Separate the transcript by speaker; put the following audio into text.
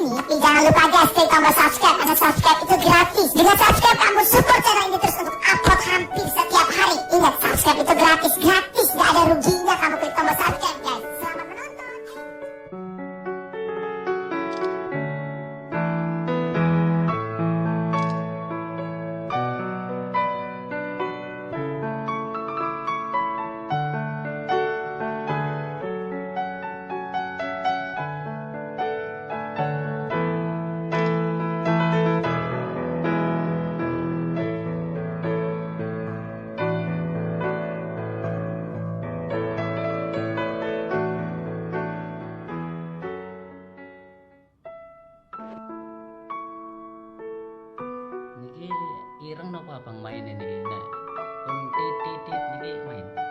Speaker 1: ini, jangan lupa guys klik tombol subscribe karena subscribe itu gratis. Dengan subscribe kamu support channel ini terus untuk upload hampir setiap hari. Ingat, subscribe itu gratis, gak ada ruginya kamu klik tombol subscribe guys. Selamat menonton.
Speaker 2: Niki ireng napa abang main ini nek pun titit niki main.